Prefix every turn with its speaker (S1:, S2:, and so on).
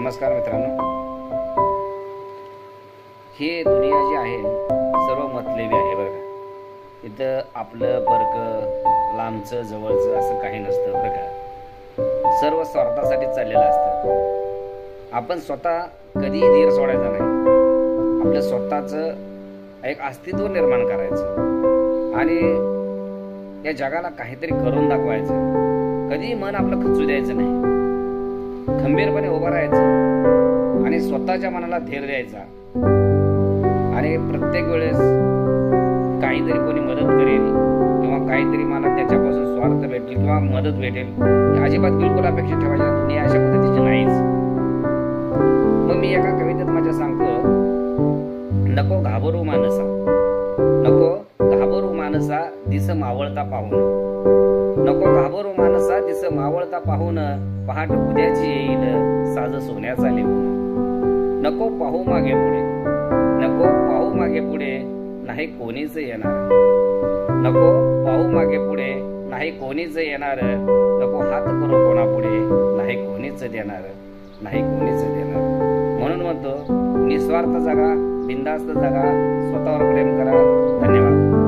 S1: नमस्कार मित्रांनो, ही दुनिया जी आहे सर्व मतलेबी आहे बरं का. इथं आपलं बरं लांबचं जवळचं असं काही नसतं बरं का. सर्व स्वार्थासाठी चाललेलं असतं. आपण स्वतः कधीही धीर सोडायचा नाही. आपलं स्वतःचं एक अस्तित्व निर्माण करायचं आणि या जगाला काहीतरी करून दाखवायचं. कधीही मन आपलं खचू द्यायचं नाही. खंबीरपणे उभं राहायचं आणि स्वतःच्या मनाला धीर द्यायचा. आणि प्रत्येक वेळेस काहीतरी कोणी मदत करेल किंवा काहीतरी मला त्याच्यापासून स्वार्थ भेटेल किंवा मदत भेटेल अजिबात बिलकुल अपेक्षा ठेवायची दुनिया अशा पद्धतीची नाहीच. मग मी एका कवितेत माझ्या सांगतो, नको घाबरू मानसा, नको घाबरू मानसा दिस मावळता पाहून. नको घाबरू मानसा दिस मावळता पाहून, पहाट उद्याची येईल साज सोन्याचा लिहून. नको पाहू मागे पुढे, नको पाहू मागे पुढे नाही कोणीच येणार. नको पाहू मागे पुढे नाही कोणीच येणार. नको हात करू कोणापुढे नाही कोणीच देणार, नाही कोणीच देणार. म्हणून म्हणतो, निस्वार्थ जगा, बिनधास्त जगा, स्वतःवर प्रेम करा. धन्यवाद.